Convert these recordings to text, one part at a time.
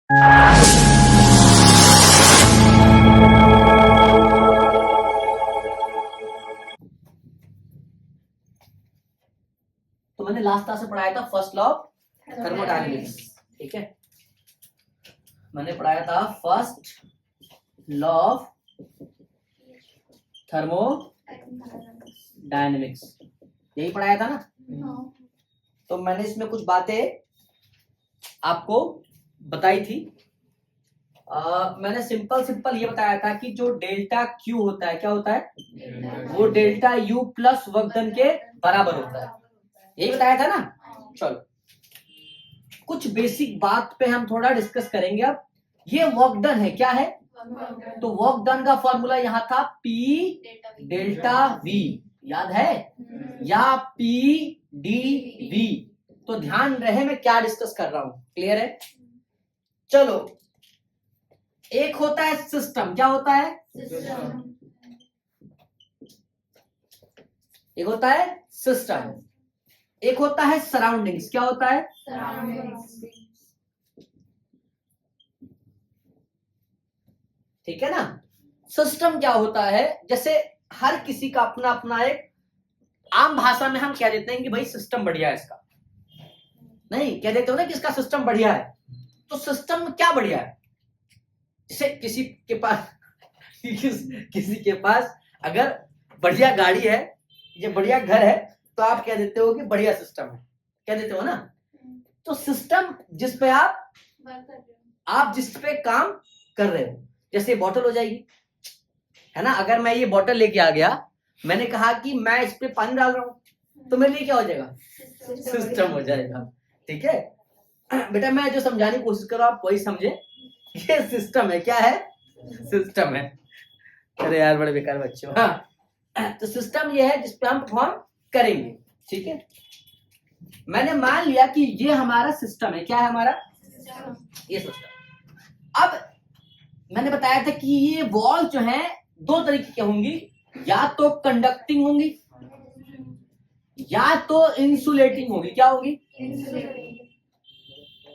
तो मैंने last class में पढ़ाया था फर्स्ट लॉ ऑफ थर्मोडायनेमिक्स, ठीक है। मैंने पढ़ाया था फर्स्ट लॉ ऑफ थर्मोडायनेमिक्स, यही पढ़ाया था ना। तो मैंने इसमें कुछ बातें आपको बताई थी। मैंने सिंपल ये बताया था कि जो डेल्टा क्यू होता है, क्या होता है, वो delta U plus work done के बराबर होता है, यही बताया था ना। चलो कुछ बेसिक बात पे हम थोड़ा डिस्कस करेंगे। अब ये वर्क डन है, क्या है, तो वर्क डन का फॉर्मूला यहाँ था पी डेल्टा वी, याद है, या पी डी वी। तो ध्यान रहे मैं क्या डिस्कस कर रहा हूं, क्लियर है। चलो एक होता है सिस्टम, क्या होता है, एक होता है सिस्टम, एक होता है सराउंडिंग्स, क्या होता है, ठीक है ना। सिस्टम क्या होता है, जैसे हर किसी का अपना अपना एक, आम भाषा में हम कह देते हैं कि भाई सिस्टम बढ़िया है इसका, नहीं कह देते हो ना कि इसका सिस्टम बढ़िया है। तो सिस्टम क्या बढ़िया है, जैसे किसी के पास किसी के पास अगर बढ़िया गाड़ी है या बढ़िया घर है तो आप कह देते हो कि बढ़िया सिस्टम है, कह देते हो ना। तो सिस्टम जिस पे आप जिस पे काम कर रहे हो, जैसे बॉटल हो जाएगी, है ना। अगर मैं ये बॉटल लेके आ गया, मैंने कहा कि मैं इस पे पानी डाल रहा हूं, तो मेरे लिए क्या हो जाएगा, सिस्टम हो जाएगा, ठीक है। बेटा मैं जो समझाने की कोशिश कर रहा हूं आप वही समझे, ये सिस्टम है, क्या है, सिस्टम है। अरे यार बड़े बेकार बच्चे हो। हाँ तो सिस्टम ये है जिसपे हम परफॉर्म करेंगे, ठीक है। मैंने मान लिया कि ये हमारा सिस्टम है, क्या है हमारा, ये सिस्टम। अब मैंने बताया था कि ये वॉल जो है दो तरीके की होंगी, या तो कंडक्टिंग होंगी या तो इंसुलेटिंग होगी। क्या होगी,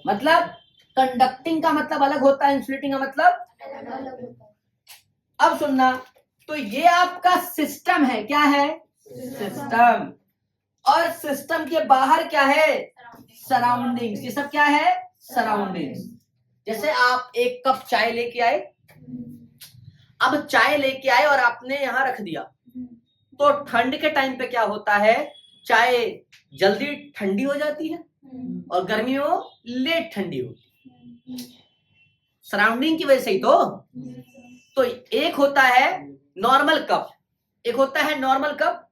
मतलब कंडक्टिंग का मतलब अलग होता है, इंसुलेटिंग का मतलब अलग होता है। अब सुनना, तो ये आपका सिस्टम है, क्या है, सिस्टम, और सिस्टम के बाहर क्या है, सराउंडिंग्स। ये सब क्या है, सराउंडिंग्स। जैसे आप एक कप चाय लेके आए, अब चाय लेके आए और आपने यहां रख दिया, तो ठंड के टाइम पे क्या होता है, चाय जल्दी ठंडी हो जाती है और गर्मियों लेट ठंडी होती है, सराउंडिंग की वजह से ही तो एक होता है नॉर्मल कप, एक होता है नॉर्मल कप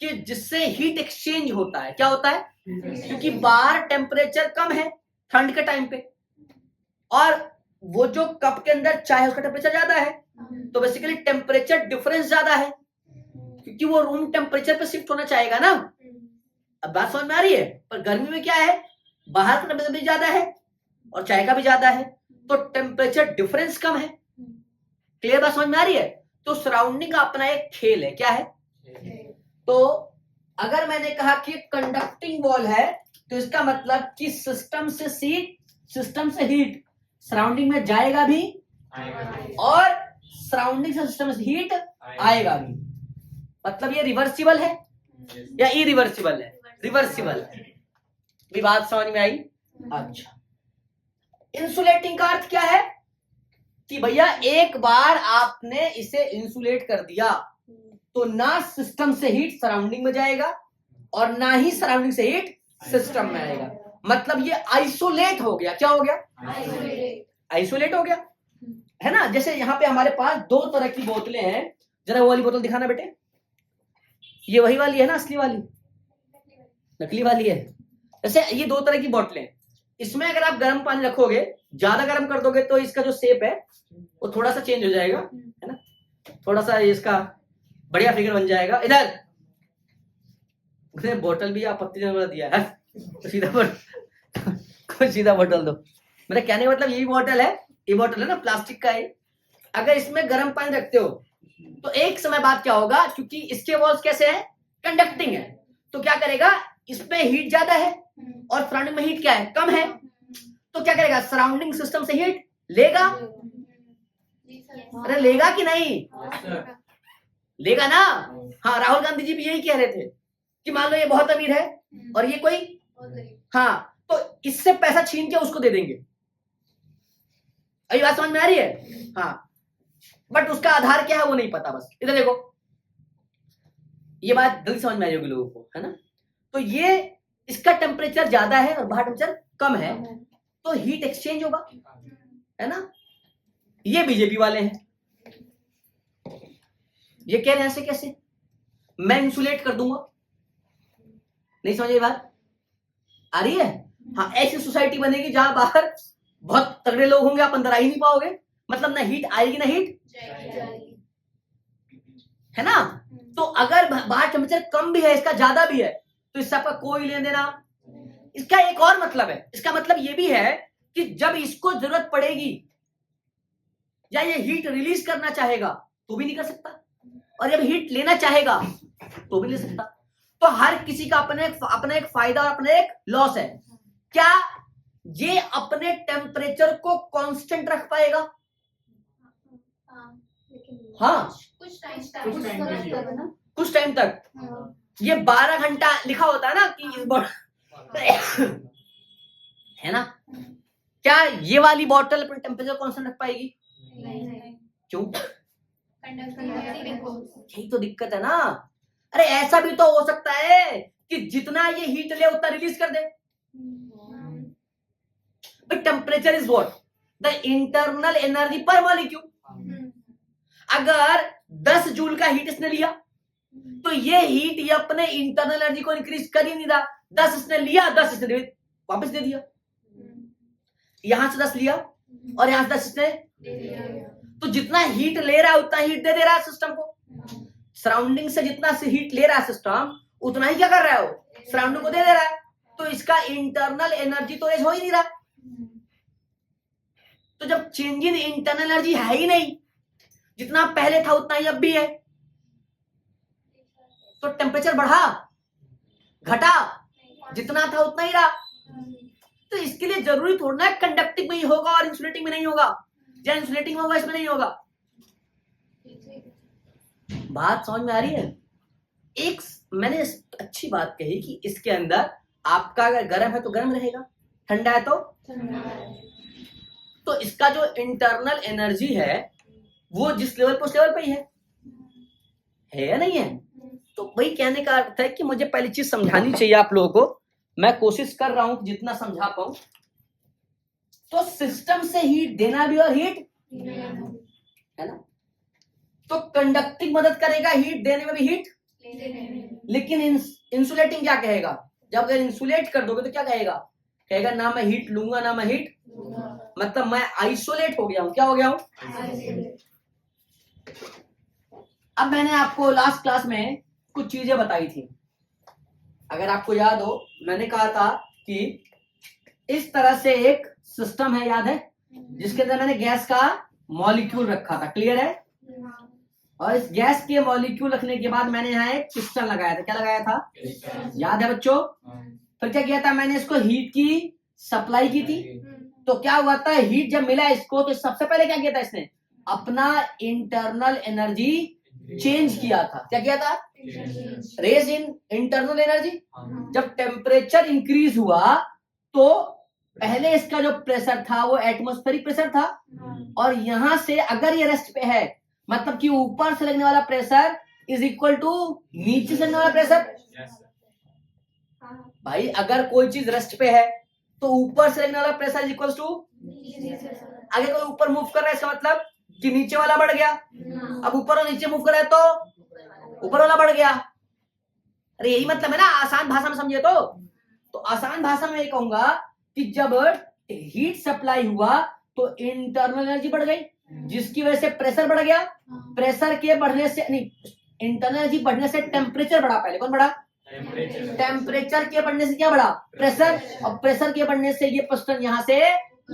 कि जिससे हीट एक्सचेंज होता है, क्या होता है, क्योंकि बाहर टेम्परेचर कम है ठंड के टाइम पे, और वो जो कप के अंदर चाय है उसका टेम्परेचर ज्यादा है, तो बेसिकली टेम्परेचर डिफरेंस ज्यादा है, क्योंकि वो रूम टेम्परेचर पे शिफ्ट होना चाहेगा ना। अब बात समझ में आ रही है। पर गर्मी में क्या है, बाहर का टेम्परेचर भी ज्यादा है और चाय का भी ज्यादा है, तो टेम्परेचर डिफरेंस कम है। क्लियर बात समझ में आ रही है। तो सराउंडिंग का अपना एक खेल है, क्या है। तो अगर मैंने कहा कि कंडक्टिंग वॉल है, तो इसका मतलब कि सिस्टम से हीट सराउंडिंग में जाएगा भी और सराउंडिंग से सिस्टम से हीट आएगा भी। मतलब ये रिवर्सिबल है या इरिवर्सिबल है, रिवर्सिबल है। भी बात समझ में आई। अच्छा, इंसुलेटिंग का अर्थ क्या है कि भैया एक बार आपने इसे इंसुलेट कर दिया तो ना सिस्टम से हीट सराउंडिंग में जाएगा और ना ही सराउंडिंग से हीट सिस्टम में आएगा। मतलब ये आइसोलेट हो गया। क्या हो गया, आइसोलेट हो गया, है ना। जैसे यहाँ पे हमारे पास दो तरह की बोतलें हैं, जरा वो वाली बोतल दिखाना बेटे, ये वही वाली है ना, असली वाली, नकली वाली है। जैसे ये दो तरह की बोतलें, इसमें अगर आप गर्म पानी रखोगे, ज्यादा गर्म कर दोगे तो इसका जो शेप है वो थोड़ा सा चेंज हो जाएगा, है ना, थोड़ा सा इसका बढ़िया फिगर बन जाएगा। इधर बोतल भी आपत्ति दिया है, तो सीधा बोतल दो। मेरा कहने का मतलब यही बोतल है, ये बोतल है ना प्लास्टिक का है। अगर इसमें गर्म पानी रखते हो तो एक समय बाद क्या होगा, क्योंकि इसके वॉल्स कैसे हैं, कंडक्टिंग है, तो क्या करेगा, इसमें हीट ज्यादा है और फ्रंट में हीट क्या है, कम है, तो क्या करेगा, सराउंडिंग सिस्टम से हीट लेगा। अरे लेगा कि नहीं, लेगा ना। हाँ, राहुल गांधी जी भी यही कह रहे थे कि मान लो ये बहुत अमीर है और ये कोई, हाँ, तो इससे पैसा छीन के उसको दे देंगे। अभी बात समझ में आ रही है? हाँ, बट उसका आधार क्या है वो नहीं पता। बस इधर देखो, ये बात जल्दी समझ में आ जाएगी लोगों को, है ना। तो ये इसका टेम्परेचर ज्यादा है और बाहर टेम्परेचर कम है, तो हीट एक्सचेंज होगा, है ना। ये बीजेपी वाले हैं, ये कह रहे हैं ऐसे कैसे, मैं इंसुलेट कर दूंगा। नहीं समझ ये बात आ रही है? हाँ, ऐसी सोसाइटी बनेगी जहां बाहर बहुत तगड़े लोग होंगे, आप अंदर आ ही नहीं पाओगे, मतलब ना हीट आएगी ना हीट, है ना। तो अगर बाहर टेम्परेचर कम भी है, इसका ज्यादा भी है, तो इससे आपका कोई लेन देना। इसका एक और मतलब है, इसका मतलब ये भी है कि जब इसको जरूरत पड़ेगी या ये हीट रिलीज करना चाहेगा तो भी नहीं कर सकता, और जब हीट लेना चाहेगा तो भी ले सकता। तो हर किसी का अपना एक फायदा और अपना एक लॉस है। क्या ये अपने टेम्परेचर को कांस्टेंट रख पाएगा? हाँ, कुछ टाइम तक। ये 12 घंटा लिखा होता है ना कि है ना। क्या ये वाली बॉटल अपने टेम्परेचर कांस्टेंट रख पाएगी? नहीं। क्यों? यही तो दिक्कत है ना। अरे ऐसा भी तो हो सकता है कि जितना ये हीट ले उतना रिलीज कर दे। Temperature is what, the internal energy per molecule. अगर 10 जूल का हीट इसने लिया तो ये हीट ये अपने इंटरनल एनर्जी को इंक्रीज कर ही नहीं रहा। 10 इसने लिया, 10 इसने वापस दे दिया। यहां से 10 लिया और यहां से 10 इसने, तो जितना हीट ले रहा है उतना हीट दे रहा है सिस्टम को। सराउंडिंग से जितना हीट ले रहा है सिस्टम, उतना ही क्या कर रहा है वो, सराउंडिंग को दे रहा है। तो इसका इंटरनल एनर्जी तो रेज हो ही नहीं रहा। तो जब चेंज इन इंटरनल एनर्जी है ही नहीं, जितना पहले था उतना ही अब भी है, तो टेम्परेचर बढ़ा घटा, जितना था उतना ही रहा। तो इसके लिए जरूरी थोड़ा ना कंडक्टिंग में ही होगा और इंसुलेटिंग में नहीं होगा, या इंसुलेटिंग में होगा इसमें नहीं होगा। बात समझ में आ रही है? एक मैंने अच्छी बात कही कि इसके अंदर आपका अगर गर्म है तो गर्म रहेगा, ठंडा है तो इसका जो इंटरनल एनर्जी है वो जिस लेवल पर उस लेवल पे ही है या नहीं है। तो वही कहने का अर्थ है कि मुझे पहली चीज समझानी चाहिए आप लोगों को। मैं कोशिश कर रहा हूं जितना समझा पाऊं। तो सिस्टम से हीट देना भी और हीट है ना, तो कंडक्टिंग मदद करेगा हीट देने में भी हीट, लेकिन इंसुलेटिंग क्या कहेगा, जब अगर इंसुलेट कर दोगे तो क्या कहेगा ना मैं हीट लूंगा ना मैं हीट, मतलब मैं आइसोलेट हो गया हूं। क्या हो गया हूं? अब मैंने आपको लास्ट क्लास में कुछ चीजें बताई थी, अगर आपको याद हो, मैंने कहा था कि इस तरह से एक सिस्टम है, याद है, जिसके अंदर मैंने गैस का मॉलिक्यूल रखा था, क्लियर है। और इस गैस के मॉलिक्यूल रखने के बाद मैंने यहाँ एक पिस्टन लगाया था। क्या लगाया था, याद है बच्चों? फिर क्या किया था, मैंने इसको हीट की सप्लाई की थी। तो क्या हुआ था, हीट जब मिला इसको तो सबसे पहले क्या किया था इसने, अपना इंटरनल एनर्जी चेंज किया था। क्या किया था, रेज इन इंटरनल एनर्जी। जब टेम्परेचर इंक्रीज हुआ तो पहले इसका जो प्रेशर था वो एटमॉस्फेरिक प्रेशर था, और यहां से अगर ये रेस्ट पे है, मतलब कि ऊपर से लगने वाला प्रेशर इज इक्वल टू नीचे से लगने वाला प्रेशर। भाई अगर कोई चीज रेस्ट पे है तो ऊपर से लगने वाला प्रेशर इज इक्वल टू, अगर कोई ऊपर मूव कर रहा है इसका मतलब कि नीचे वाला बढ़ गया। अब ऊपर और नीचे मूव कर रहा है तो ऊपर वाला बढ़ गया। अरे यही मतलब है ना, आसान भाषा में समझे तो आसान भाषा में ये कहूंगा कि जब हीट सप्लाई हुआ तो इंटरनल एनर्जी बढ़ गई, जिसकी वजह से प्रेशर बढ़ गया। प्रेशर के बढ़ने से नहीं, इंटरनल एनर्जी बढ़ने से टेम्परेचर बढ़ा। पहले कौन बढ़ा, टेम्परेचर के बढ़ने से क्या बढ़ा, प्रेशर। और प्रेशर के बढ़ने से ये पिस्टन यहां से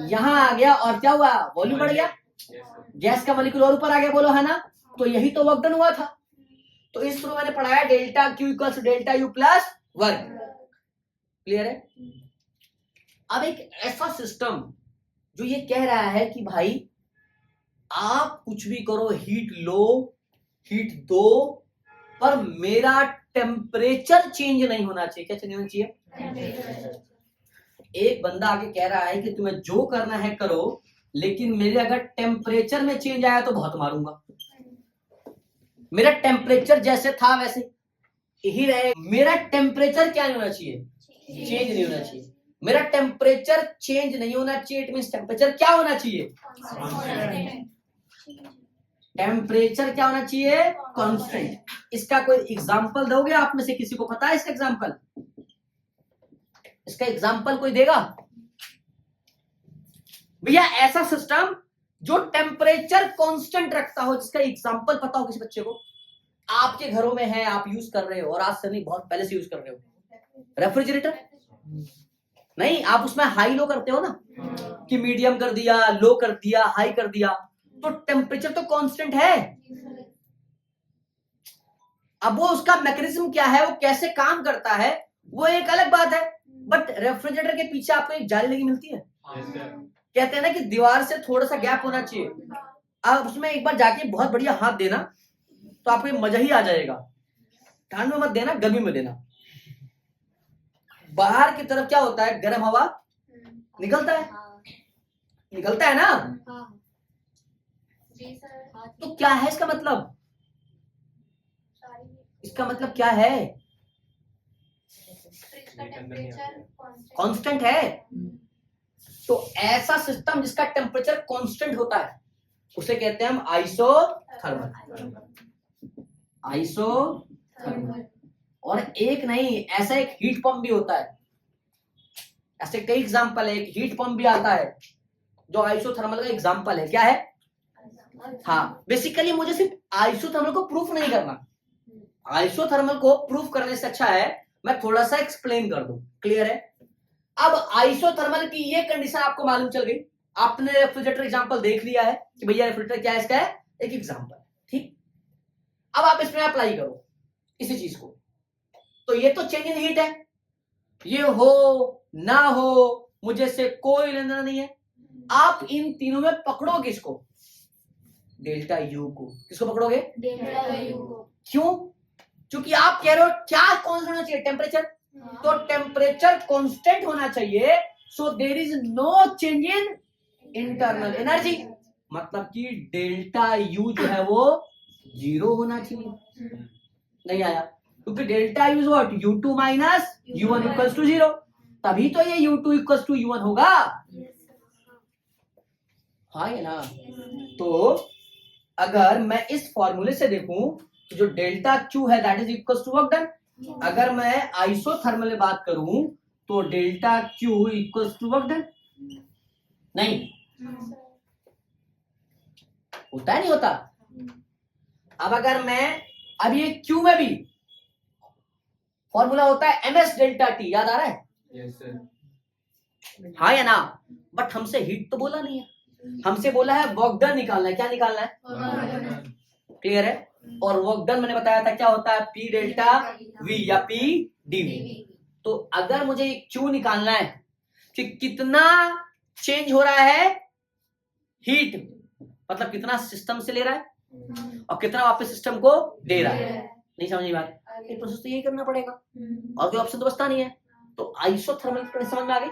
यहां आ गया, और क्या हुआ, वॉल्यूम बढ़ गया, गैस का मॉलिक्यूल और ऊपर आ गया, बोलो है ना। तो यही तो वर्क डन हुआ था। तो इस थ्रू मैंने पढ़ाया delta Q equals delta U plus work, clear है। अब एक ऐसा सिस्टम जो ये कह रहा है कि भाई आप कुछ भी करो, हीट लो, हीट दो, पर मेरा टेम्परेचर चेंज नहीं होना चाहिए। क्या चेंज होना चाहिए? एक बंदा आके कह रहा है कि तुम्हें जो करना है करो, लेकिन मेरे अगर टेम्परेचर में चेंज आया तो बहुत मारूंगा। मेरा टेम्परेचर जैसे था वैसे यही रहे। मेरा टेम्परेचर क्या नहीं होना चाहिए? चेंज नहीं होना चाहिए। मेरा टेम्परेचर चेंज नहीं होना चाहिए, इट मींस टेम्परेचर क्या होना चाहिए? टेम्परेचर क्या होना चाहिए? कांस्टेंट। इसका कोई एग्जांपल दोगे आप में से किसी को पता है इसका एग्जांपल? इसका एग्जांपल कोई देगा? भैया ऐसा सिस्टम जो टेम्परेचर कांस्टेंट रखता हो, जिसका एग्जांपल पता हो किसी बच्चे को? आपके घरों में है, आप यूज कर रहे हो, और आज से नहीं बहुत पहले से यूज कर रहे हो। रेफ्रिजरेटर नहीं, आप उसमें हाई लो करते हो ना, कि मीडियम कर दिया, लो कर दिया, हाई कर दिया, तो टेम्परेचर तो कांस्टेंट है। अब वो उसका मैकेनिज्म क्या है, वो कैसे काम करता है, वो एक अलग बात है। बट रेफ्रिजरेटर के पीछे आपको एक जाली लगी मिलती है। कहते हैं ना कि दीवार से थोड़ा सा गैप होना चाहिए। आप उसमें एक बार जाके बहुत बढ़िया हाथ देना तो आपको मजा ही आ जाएगा। ठंड में मत देना, गर्मी में देना। बाहर की तरफ क्या होता है, गर्म हवा निकलता है, निकलता है ना। तो क्या है इसका मतलब? इसका मतलब क्या है? कांस्टेंट है। तो ऐसा सिस्टम जिसका टेम्परेचर कांस्टेंट होता है उसे कहते हैं हम आइसोथर्मल। आइसोथर्मल। और एक नहीं, ऐसा एक हीट पंप भी होता है। ऐसे कई एग्जांपल है। एक हीट पंप भी आता है जो आइसोथर्मल का एग्जांपल है। क्या है? हाँ, बेसिकली मुझे सिर्फ आइसोथर्मल को प्रूफ नहीं करना। आइसोथर्मल को प्रूफ करने से अच्छा है मैं थोड़ा सा एक्सप्लेन कर दूं। क्लियर है? अब आइसोथर्मल की ये कंडीशन आपको मालूम चल गई। आपने रेफ्रिजरेटर एग्जांपल देख लिया है कि भैया रेफ्रिजरेटर क्या है, इसका है एक एग्जांपल। ठीक, अब आप इसमें अप्लाई करो इसी चीज को। तो ये तो चेंज इन हीट है, ये हो ना हो मुझे से कोई लेना नहीं है। आप इन तीनों में पकड़ो किसको? डेल्टा यू को। किसको पकड़ोगे? डेल्टा यू को। क्यों? क्योंकि आप कह रहे हो क्या कांस्टेंट होना चाहिए? टेम्परेचर। तो टेम्परेचर कांस्टेंट होना चाहिए, so there is no change in internal energy. मतलब कि डेल्टा यू जो है वो 0 होना चाहिए। नहीं आया, क्योंकि delta U is what? u2 minus u1 equals to 0। तभी तो ये u2 इक्वल्स टू u1 होगा। हाँ ये ना। तो अगर मैं इस फॉर्मूले से देखूं तो जो डेल्टा क्यू है that is equals to work done. अगर मैं आइसोथर्मल में बात करूं तो delta Q equals to work done. नहीं होता है, नहीं होता। अब अगर मैं अब ये क्यू में भी फॉर्मूला होता है ms डेल्टा टी, याद आ रहा है? Yes, sir. हाँ या ना? बट हमसे हीट तो बोला नहीं है, हमसे बोला है वर्क डन निकालना है। क्या निकालना है? क्लियर है? और वर्क डन मैंने बताया था क्या होता है, पी डेल्टा वी या पी डीवी। तो अगर मुझे क्यू निकालना है कि कितना चेंज हो रहा है हीट, मतलब कितना सिस्टम से ले रहा है और कितना वापस सिस्टम को दे रहा है। नहीं समझ बात? एक प्रोसेस तो यही करना पड़ेगा और कोई ऑप्शन तो बचता नहीं है। तो आइसोथर्मल समझ में आ गई?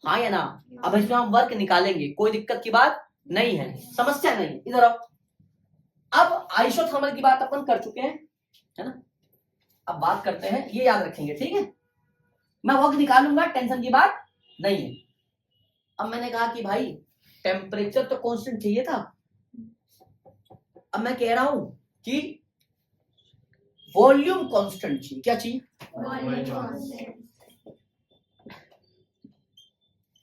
हाँ या ना? अब इसमें हम वर्क निकालेंगे, कोई दिक्कत की बात नहीं है, समस्या नहीं। इधर आओ। अब आइसोथर्मल की बात अपन कर चुके हैं, है ना? अब बात करते हैं, ये याद रखेंगे, ठीक है? मैं वर्क निकालूंगा, टेंशन की बात नहीं है। अब मैंने कहा कि भाई टेम्परेचर तो कांस्टेंट चाहिए था। अब मैं कह रहा हूं कि वॉल्यूम कांस्टेंट चाहिए। क्या चाहिए?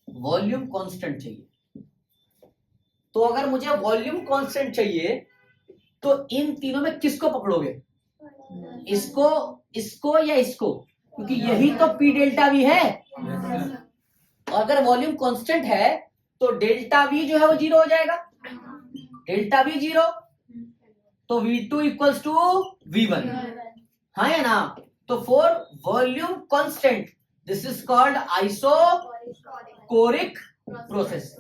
वॉल्यूम कांस्टेंट चाहिए। तो अगर मुझे वॉल्यूम कांस्टेंट चाहिए तो इन तीनों में किसको पकड़ोगे? इसको, इसको या इसको? क्योंकि यही तो पी डेल्टा वी है। और अगर वॉल्यूम कांस्टेंट है तो डेल्टा वी जो है वो 0 हो जाएगा। डेल्टा वी 0 तो v2 इक्वल्स टू v1। हाँ या ना? तो for volume constant this is called isochoric process.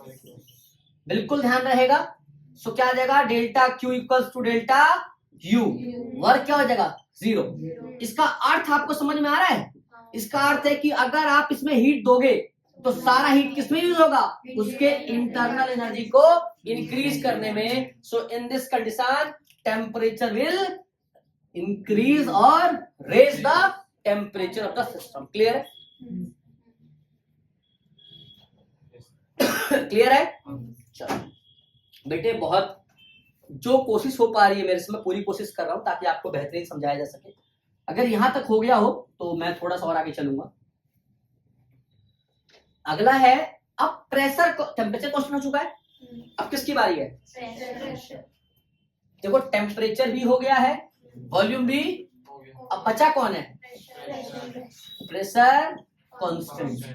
बिल्कुल ध्यान रहेगा। सो क्या आ जाएगा, delta Q equals to delta U, work क्या हो जाएगा, 0। इसका अर्थ आपको समझ में आ रहा है? इसका अर्थ है कि अगर आप इसमें हीट दोगे तो सारा हीट किसमें यूज होगा, उसके इंटरनल एनर्जी को इंक्रीज करने में। So in this condition temperature will increase और raise the temperature of the system. Clear है? क्लियर है? चलो बेटे, बहुत जो कोशिश हो पा रही है मेरे से, मैं पूरी कोशिश कर रहा हूं ताकि आपको बेहतरीन समझाया जा सके। अगर यहां तक हो गया हो तो मैं थोड़ा सा और आगे चलूंगा। अगला है, अब प्रेशर टेम्परेचर क्वेश्चन हो चुका है, अब किसकी बारी है? देखो टेम्परेचर भी हो गया है, वॉल्यूम भी, अब बचा कौन है? Pressure constant.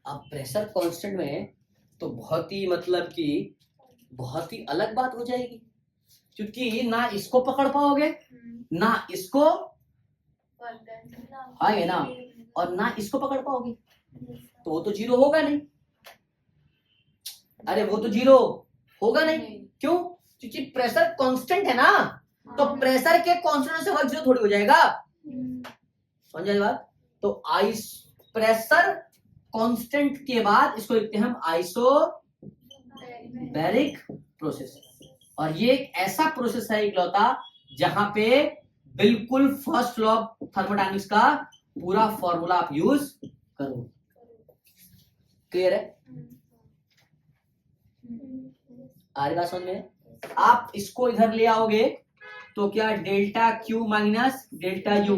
अब प्रेशर कांस्टेंट में तो बहुत ही मतलब कि बहुत ही अलग बात हो जाएगी, क्योंकि ना इसको पकड़ पाओगे ना इसको, आगे ना, और ना इसको पकड़ पाओगे, तो वो तो जीरो होगा नहीं। अरे वो तो जीरो होगा नहीं, क्यों? क्योंकि प्रेशर कांस्टेंट है ना, तो प्रेशर के कांस्टेंट से वर्क जीरो थोड़ी हो जाएगा। समझ आई बात? तो आइस प्रेशर कांस्टेंट के बाद इसको लिखते हैं हम आइसोबैरिक प्रोसेस। और ये एक ऐसा प्रोसेस है इकलौता जहां पे बिल्कुल फर्स्ट लॉ ऑफ थर्मोडायनेमिक्स का पूरा फॉर्मूला आप यूज करो। क्लियर है? आ रही बात समझ में? आप इसको इधर ले आओगे तो क्या, delta Q minus delta U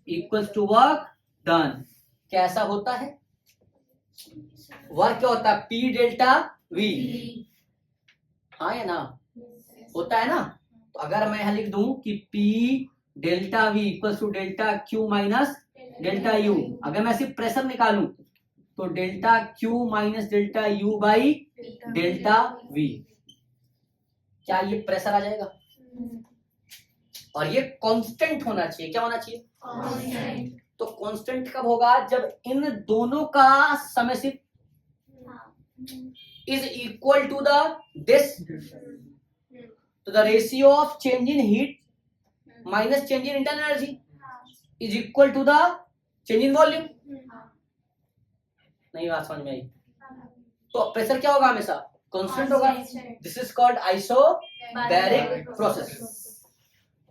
equals to work done. कैसा होता है वर्क? क्या होता है? पी डेल्टा वी, हाँ या ना, होता है ना। तो अगर मैं यहां लिख दूं कि P delta V equals to delta Q minus delta U, अगर मैं सिर्फ प्रेशर निकालूं तो delta Q minus delta U by delta V, क्या ये प्रेशर आ जाएगा? और ये कांस्टेंट होना चाहिए। क्या होना चाहिए? कांस्टेंट। तो कांस्टेंट कब होगा? जब इन दोनों का समेसिव is equal to the this, तो the ratio of change in heat minus change in internal energy is equal to the change in volume। नहीं बात समझ में आई? तो प्रेशर क्या होगा? हमेशा कांस्टेंट होगा। This is called isobaric process.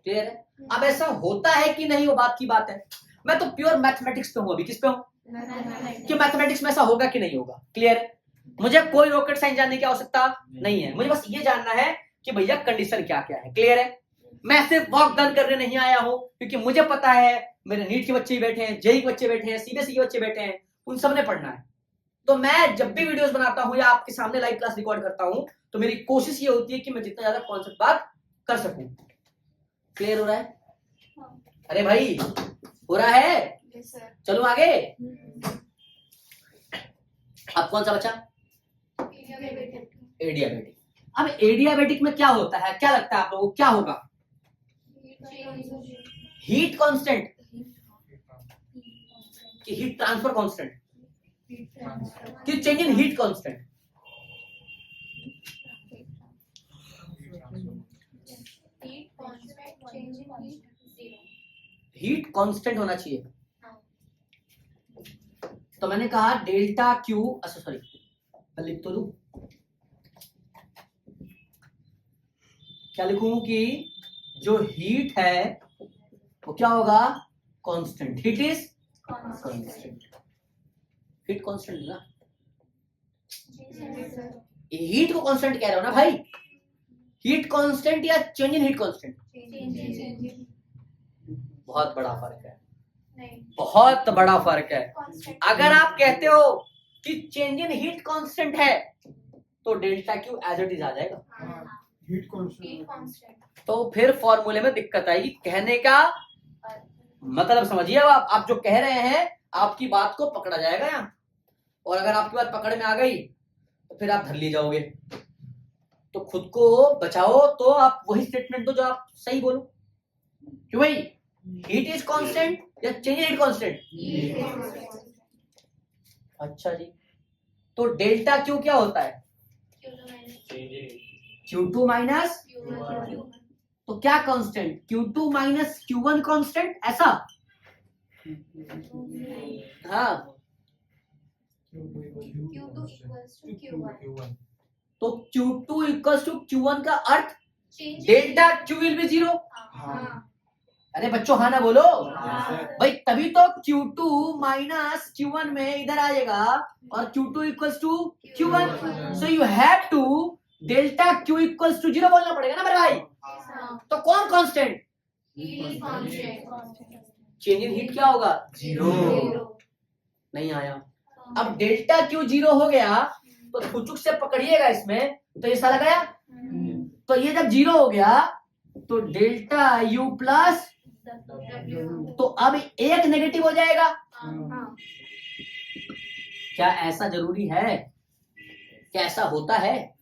Clear है? अब ऐसा होता है कि नहीं, वो बात की बात है। मैं तो प्योर मैथमेटिक्स पे हूं अभी। किस पे हूं? कि मैथमेटिक्स में ऐसा होगा कि नहीं होगा। क्लियर है? मुझे कोई रॉकेट साइंस जानने की आवश्यकता नहीं है, मुझे बस ये जानना है कि भैया कंडीशन क्या क्या है। क्लियर है? मैं सिर्फ वर्क डन करने नहीं आया हूं, क्योंकि मुझे पता है मेरे नीट के बच्चे बैठे हैं, जेई के बच्चे बैठे हैं, सीबीएसई के बच्चे बैठे हैं, उन सबने पढ़ना है। तो मैं जब भी वीडियोस बनाता हूं या आपके सामने लाइव क्लास रिकॉर्ड करता हूं तो मेरी कोशिश ये होती है कि मैं जितना ज्यादा कॉन्सेप्ट बात कर सकूं। क्लियर हो रहा है? अरे भाई हो रहा है? चलो आगे। अब कौन सा बचा? एडियाबेटिक। अब एडियाबेटिक में क्या होता है? क्या लगता है आप लोगों को क्या होगा? हीट कांस्टेंट कि हीट ट्रांसफर कांस्टेंट कि change in heat constant? Heat constant होना चाहिए। तो मैंने कहा डेल्टा क्यू, अच्छा सॉरी लिख तो लूं, क्या लिखूं कि जो हीट है वो क्या होगा? Constant. Heat is constant. Heat constant ना, हीट को कांस्टेंट कह रहे हो ना भाई? हीट कांस्टेंट या चेंज इन हीट कांस्टेंट? बहुत बड़ा फर्क है, बहुत बड़ा फर्क है। अगर आप कहते हो कि चेंज इन हीट कांस्टेंट है तो delta Q as it is आ जाएगा। हीट कांस्टेंट तो फिर फॉर्मूले में दिक्कत आएगी। कहने का मतलब समझिए, आप जो कह रहे हैं आपकी बात को पकड़ा जाएगा यहाँ, और अगर आपकी बात पकड़ में आ गई तो फिर आप धर ले जाओगे। तो खुद को बचाओ तो आप वही स्टेटमेंट दो जो आप सही बोलो। क्यों भाई? हीट इज कांस्टेंट या चेंज इन हीट कांस्टेंट? अच्छा जी, तो डेल्टा क्यू क्या होता है? Q2 माइनस, तो क्या constant? Q2 minus Q1 constant, ऐसा? हाँ, तो Q2 इक्वल्स टू Q1 का अर्थ डेल्टा Q विल बी 0। अरे बच्चों हाँ ना बोलो भाई, तभी तो Q2 माइनस Q1 में इधर आएगा और Q2 equals to Q1, so you have to delta Q equals to 0 बोलना पड़ेगा ना मेरे भाई। तो कौन कांस्टेंट? चेंज इन हीट क्या होगा? 0। नहीं आया। अब डेल्टा Q 0 हो गया तो फुचुक से पकड़िएगा इसमें, तो ये साला गया। तो ये जब 0 हो गया तो डेल्टा U प्लस, तो अब एक नेगेटिव हो जाएगा। क्या ऐसा जरूरी है? क्या ऐसा होता है?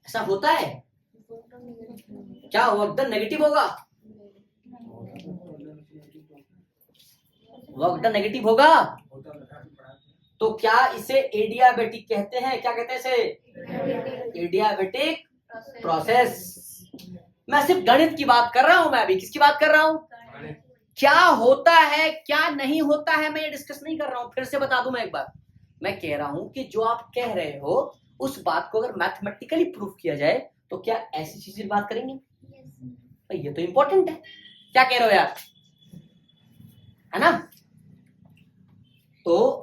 ऐसा होता है क्या? वर्क डन नेगेटिव होगा? वर्क डन नेगेटिव होगा तो क्या इसे एडियाबेटिक कहते हैं? क्या कहते हैं इसे? Adiabatic process. मैं सिर्फ गणित की बात कर रहा हूं, मैं अभी किसकी बात कर रहा हूं? क्या होता है क्या नहीं होता है मैं ये डिस्कस नहीं कर रहा हूं। फिर से बता दूं मैं एक बार, मैं कह रहा हूं कि जो आप कह रहे हो उस बात को अगर मैथमेटिकली प्रूफ किया जाए तो क्या ऐसी चीजें बात करेंगे? तो ये तो इंपॉर्टेंट है। क्या कह रहे हो यार, है ना? तो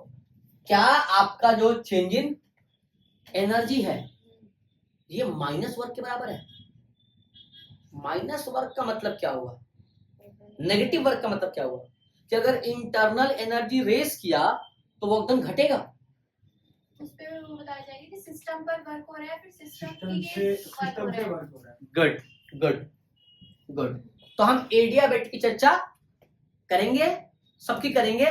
क्या आपका जो चेंज इन एनर्जी है ये माइनस वर्क के बराबर है? माइनस वर्क का मतलब क्या हुआ? नेगेटिव वर्क का मतलब क्या हुआ? कि अगर इंटरनल एनर्जी रेस किया तो वर्क डन घटेगा। उस पे वो बताया जाएगा कि सिस्टम पर वर्क हो रहा है, फिर सिस्टम सिस्टम के से वर्क हो रहा है। Good good good. तो हम एडियाबेटिक की चर्चा करेंगे, सबकी करेंगे।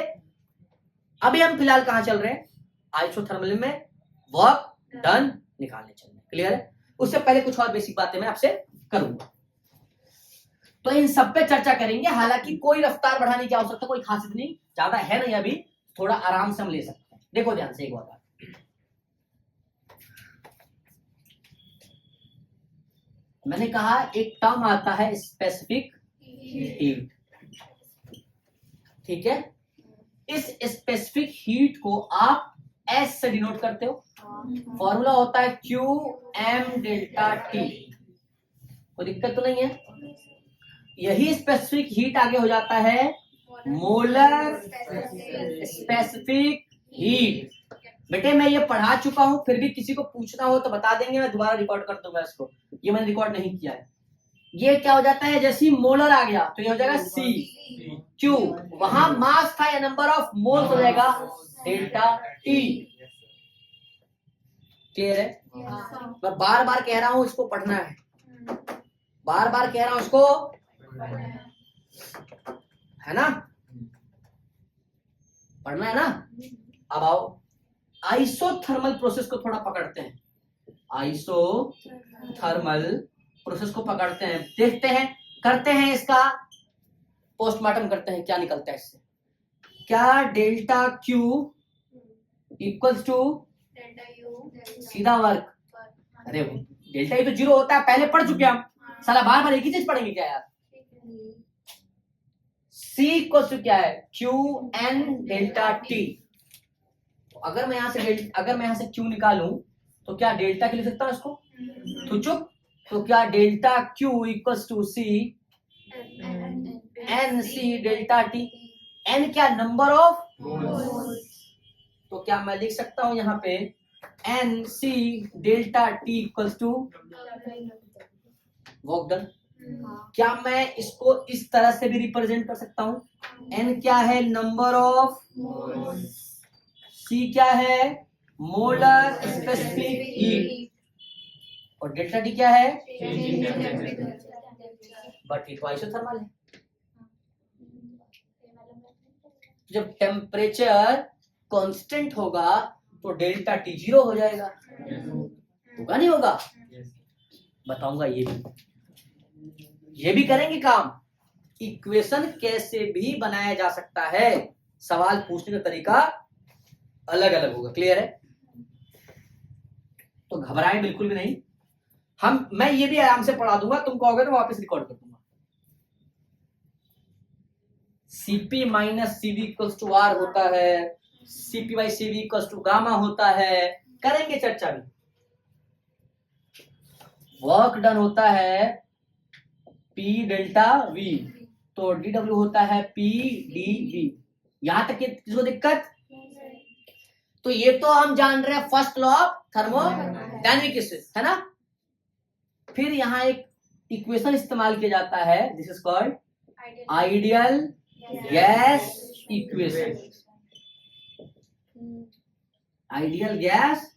अभी हम फिलहाल कहां चल रहे हैं? आइसोथर्मल में वर्क डन निकालने चल रहे हैं। क्लियर है? उससे पहले कुछ और बेसिक बातें मैं आपसे करूंगा, तो इन सब पे चर्चा करेंगे। हालांकि कोई रफ्तार बढ़ाने की आवश्यकता कोई खासियत नहीं, ज्यादा है नहीं, अभी थोड़ा आराम से हम ले सकते हैं। देखो ध्यान से एक बात, मैंने कहा एक टर्म आता है स्पेसिफिक हीट, ठीक है? इस स्पेसिफिक हीट को आप एस से डिनोट करते हो। फॉर्मूला होता है क्यू एम डेल्टा टी। कोई दिक्कत तो नहीं है? यही स्पेसिफिक हीट आगे हो जाता है मोलर स्पेसिफिक हीट। बेटे मैं ये पढ़ा चुका हूं, फिर भी किसी को पूछना हो तो बता देंगे, मैं दोबारा रिकॉर्ड कर दूंगा इसको। ये मैंने रिकॉर्ड नहीं किया है। ये क्या हो जाता है, जैसे मोलर आ गया तो ये हो जाएगा सी क्यू, वहां मास था या नंबर ऑफ मोल्स हो जाएगा डेल्टा टी। क्लियर है? मैं बार बार कह रहा हूं इसको पढ़ना है, बार बार कह रहा हूं इसको, है ना? पढ़ना है ना? अब आओ आइसोथर्मल प्रोसेस को थोड़ा पकड़ते हैं। आइसोथर्मल प्रोसेस को पकड़ते हैं, देखते हैं, करते हैं इसका पोस्टमार्टम करते हैं, क्या निकलता है इससे। क्या डेल्टा क्यू इक्वल्स टू सीधा वर्क? अरे डेल्टा यू तो 0 होता है, पहले पढ़ चुके हम, साला बार बार एक ही चीज पढ़ेंगे क्या यार? C इक्वल्स टू क्या है? Q N delta T. अगर मैं यहां से Q निकालूं तो क्या डेल्टा के लिख सकता हूं इसको? तो चुप, तो क्या delta Q equals to C N C delta T. N क्या? Number of. तो क्या मैं लिख सकता हूं यहाँ पे N C delta T equals to work done. क्या मैं इसको इस तरह से भी रिप्रेजेंट कर सकता हूं? एन क्या है? नंबर ऑफ, सी क्या है? मोलर स्पेसिफिक हीट, और डेल्टा टी क्या है? बट ये तो आइसोथर्मल है। जब टेम्परेचर कांस्टेंट होगा तो डेल्टा टी 0 हो जाएगा, होगा नहीं होगा? बताऊंगा ये भी करेंगे काम। इक्वेशन कैसे भी बनाया जा सकता है, सवाल पूछने का तरीका अलग अलग होगा। क्लियर है? तो घबराएं बिल्कुल भी नहीं। मैं ये भी आराम से पढ़ा दूंगा, तुम कहोगे तो वापस रिकॉर्ड कर दूंगा। Cp minus Cv equals to R होता है, Cp by Cv equals to gamma होता है, करेंगे चर्चा भी। वर्क डन होता है P डेल्टा V, तो dW होता है P dV। यहां तक किसको दिक्कत? तो ये तो हम जान रहे हैं फर्स्ट लॉ ऑफ थर्मोडायनेमिक्स, है ना। फिर यहाँ एक इक्वेशन इस्तेमाल किया जाता है, this is called ideal gas equation. Ideal gas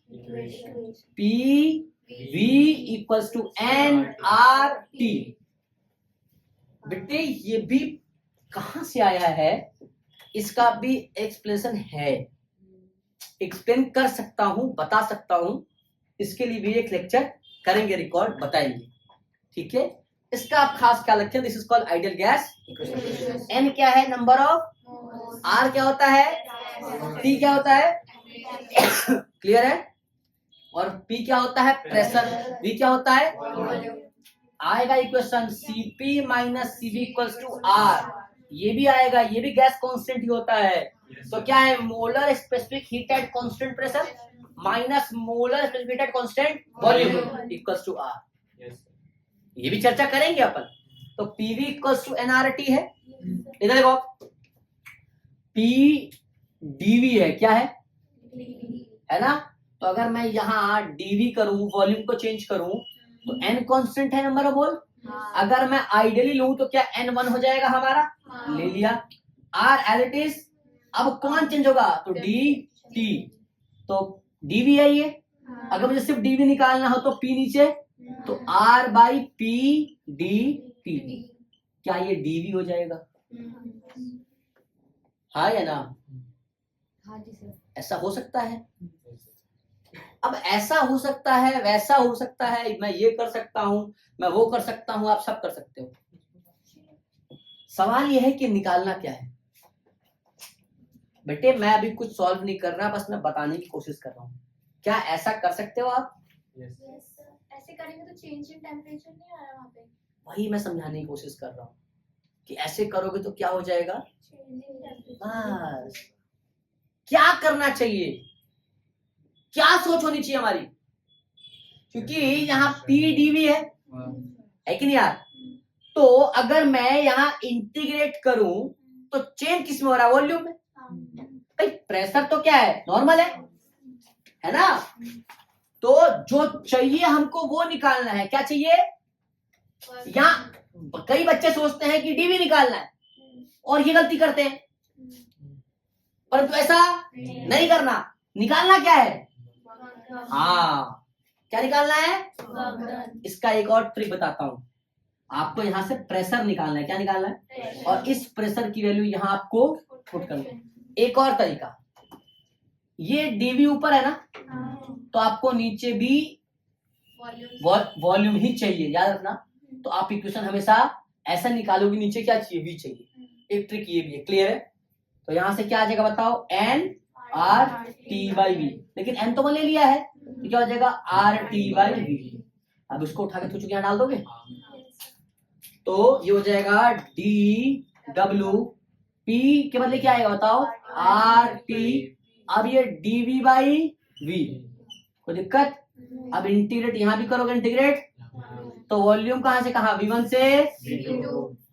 P V equals to nRT। बेटे ये भी कहां से आया है, इसका भी एक्सप्लेनेशन है, एक्सप्लेन कर सकता हूं, बता सकता हूं। इसके लिए भी एक लेक्चर करेंगे, रिकॉर्ड बताएंगे, ठीक है। इसका आप खास ख्याल रखें, this is called ideal gas equation. N क्या है? नंबर ऑफ, आर क्या होता है, टी क्या होता है, क्लियर है, और पी क्या होता है, प्रेशर, वी क्या होता है, आएगा equation Cp minus Cv equals to R। ये भी आएगा, ये भी गैस कांस्टेंट ही होता है। तो क्या है, molar specific heat at constant pressure minus molar specific heat at constant volume equals to R। ये भी चर्चा करेंगे अपन। तो PV इक्वल्स टू nRT है, इधर देखो P dV है, क्या है ना। तो अगर मैं यहाँ dV करूं, वॉल्यूम को चेंज करूं, तो n कांस्टेंट है, नंबर ऑफ मोल। अगर मैं आइडियली लूं तो क्या n1 हो जाएगा हमारा, ले लिया। R एज इट इज, अब कौन चेंज होगा, तो dt, तो dV है ये। अगर मुझे सिर्फ dV निकालना हो तो P नीचे, तो R बाई P dt, क्या ये dV हो जाएगा, हाँ या ना। हाँ जी सर। ऐसा हो सकता है। अब ऐसा हो सकता है, वैसा हो सकता है, मैं ये कर सकता हूं, मैं वो कर सकता हूं, आप सब कर सकते हो। सवाल यह है कि निकालना क्या है। बेटे मैं अभी कुछ सॉल्व नहीं कर रहा, बस मैं बताने की कोशिश कर रहा हूं। क्या ऐसा कर सकते हो आप? ऐसे करेंगे तो चेंज इन टेम्परेचर नहीं आ रहा वहाँ पे। वही मैं समझाने की कोशिश कर रहा हूँ कि ऐसे करोगे तो क्या हो जाएगा। बस क्या करना चाहिए, क्या सोच होनी चाहिए हमारी, क्योंकि यहाँ PdV है कि नहीं यार। तो अगर मैं यहाँ इंटीग्रेट करूं तो चेंज किस में हो रहा है, वॉल्यूम में। भाई प्रेशर तो क्या है, नॉर्मल है ना। तो जो चाहिए हमको वो निकालना है, क्या चाहिए। यहाँ कई बच्चे सोचते हैं कि डीवी निकालना है और ये गलती करते हैं, परंतु ऐसा नहीं करना। निकालना क्या है, हाँ क्या निकालना है। इसका एक और ट्रिक बताता हूं आपको। यहां से प्रेशर निकालना है, क्या निकालना है, और इस प्रेशर की वैल्यू यहां आपको पुट करना है। एक और तरीका, ये डीवी ऊपर है ना, तो आपको नीचे भी वॉल्यूम ही चाहिए, याद रखना। तो आप इक्वेशन हमेशा ऐसा निकालोगे, नीचे क्या चाहिए, वी चाहिए। एक ट्रिक ये भी है, क्लियर है। तो यहां से क्या आ जाएगा बताओ, N R T by V, लेकिन एन तो मैंने ले लिया है, तो क्या हो जाएगा आर टी बाई वी। अब इसको उठा के तुझे यहाँ डाल दोगे, तो ये हो जाएगा डी डब्ल्यू, पी के बदले क्या आएगा बताओ, आर टी। अब ये डीवी बाई वी, कोई दिक्कत। अब इंटीग्रेट यहां भी करोगे इंटीग्रेट, तो वॉल्यूम कहां से कहां, V1 से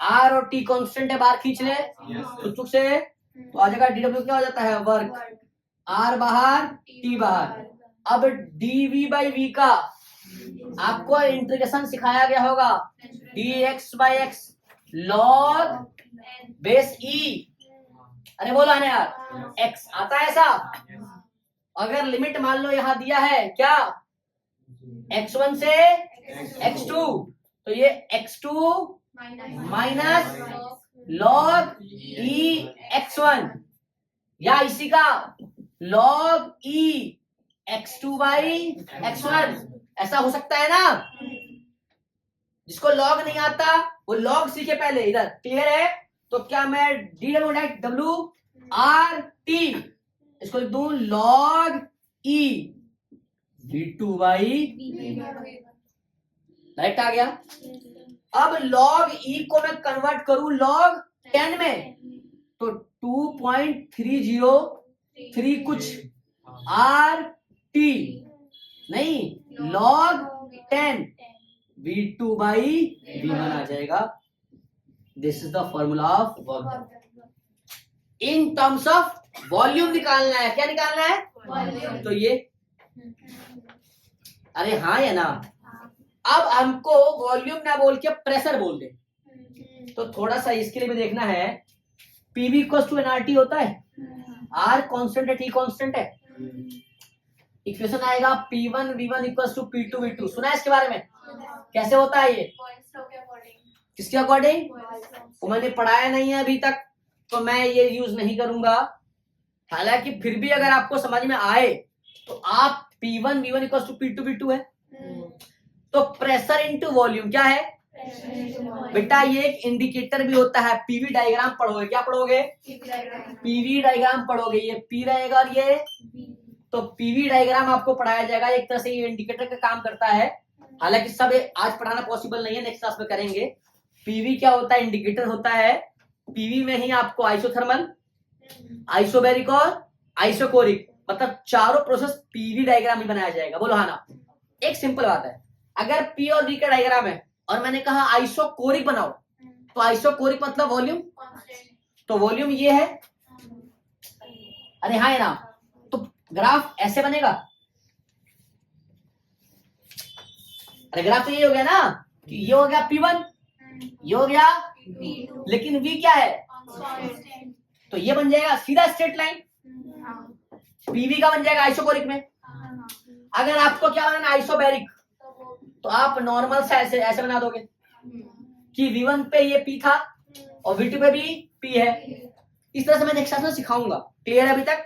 आर और टी कांस्टेंट है, बाहर खींच ले चुक से, तो आ जाएगा डीडब्ल्यू क्या हो जाता है, वर्क, आर बाहर टी बाहर। अब डीवी बाई वी का आपको इंटीग्रेशन सिखाया गया होगा, dx by x log base e. अरे बोलो आने यार, x आता है ऐसा। अगर लिमिट मान लो यहां दिया है क्या, x1 से x2, तो ये x2 माइनस लॉग ई x1, या इसी का log E x2 by x1, ऐसा हो सकता है ना। जिसको लॉग नहीं आता वो लॉग सीखे पहले, इधर क्लियर है। तो क्या मैं डी डब्ल्यू आर टी इसको लिख दूं log E V2 by right आ गया। अब log E को मैं कन्वर्ट करूं log 10 में तो 2.303 कुछ RT नहीं log 10 V2 बाई V1 आ जाएगा। This is the formula of work done. In terms of volume निकालना है। क्या निकालना है? तो ये अरे हाँ या ना। अब हमको वॉल्यूम ना बोल के प्रेशर बोल दे तो थोड़ा सा इसके लिए भी देखना है। पीवी इक्वल्स टू एनआरटी होता है, आर कांस्टेंट है, टी कांस्टेंट है। इक्वेशन आएगा P1 V1 equals to P2 V2। सुना है इसके बारे में? कैसे होता है ये? किसके अकॉर्डिंग? वो मैंने पढ़ाया नहीं है अभी तक तो मैं ये यूज नहीं करूंगा। हालांकि फिर भी अगर आपको समझ में आए तो आप P1 V1 equals to P2 V2 है तो प्रेशर इनटू वॉल्यूम क्या है बेटा? ये एक इंडिकेटर भी होता है। पीवी डायग्राम पढ़ोगे, क्या पढ़ोगे? पीवी डायग्राम पढ़ोगे। ये पी रहेगा और ये तो पीवी डायग्राम आपको पढ़ाया जाएगा। एक तरह से ये इंडिकेटर का काम करता है। हालांकि सब आज पढ़ाना पॉसिबल नहीं है, नेक्स्ट क्लास में करेंगे। पीवी क्या होता है? इंडिकेटर होता है। पीवी में ही आपको आइसोथर्मल, आइसोबैरिक और आइसोकोरिक मतलब चारों प्रोसेस पीवी डायग्राम में बनाया जाएगा। बोलो हाँ ना। एक सिंपल बात है, अगर पी और वी का डायग्राम है और मैंने कहा आइसोकोरिक बनाओ तो आइसोकोरिक मतलब वॉल्यूम, तो वॉल्यूम ये है। अरे हाँ है ना। तो ग्राफ ऐसे बनेगा। अरे ग्राफ तो ये हो गया ना कि ये हो गया P1, ये हो गया लेकिन V क्या है? तो ये बन जाएगा सीधा स्ट्रेट लाइन। PV का बन जाएगा आइसोकोरिक में। अगर आपको क्या बनाना है? आइसोबैरिक, तो आप नॉर्मल से ऐसे बना दोगे कि V1 पे ये P था और V2 पे भी P है। इस तरह से मैं नेक्स्ट क्लास में सिखाऊंगा। क्लियर है अभी तक?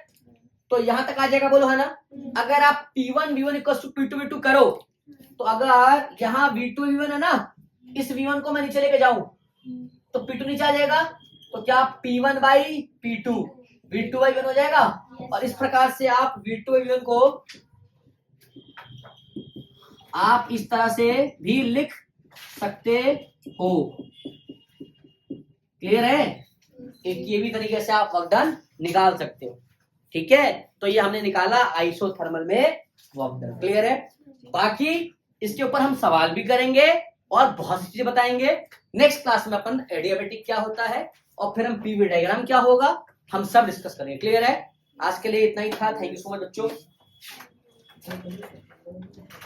तो यहां तक आ जाएगा। बोलो है ना। अगर आप P1 V1 equal to P2 V2 करो तो अगर यहाँ V2 V1 है ना, इस V1 को मैं नीचे लेके जाऊं तो P2 नीचे आ जाएगा। तो क्या P1 by P2 V2 by V1 हो जाएगा। और इस प्रकार से आप V2 बाई V1 को आप इस तरह से भी लिख सकते हो। क्लियर है? एक ये भी तरीके से आप वर्क डन निकाल सकते हो। ठीक है, तो ये हमने निकाला आइसोथर्मल में वर्क डन। क्लियर है? बाकी इसके ऊपर हम सवाल भी करेंगे और बहुत सी चीजें बताएंगे। नेक्स्ट क्लास में अपन एडियाबेटिक क्या होता है और फिर हम पीवी डायग्राम क्या होगा हम सब डिस्कस करेंगे। क्लियर है? आज के लिए इतना ही था। थैंक यू सो मच बच्चों।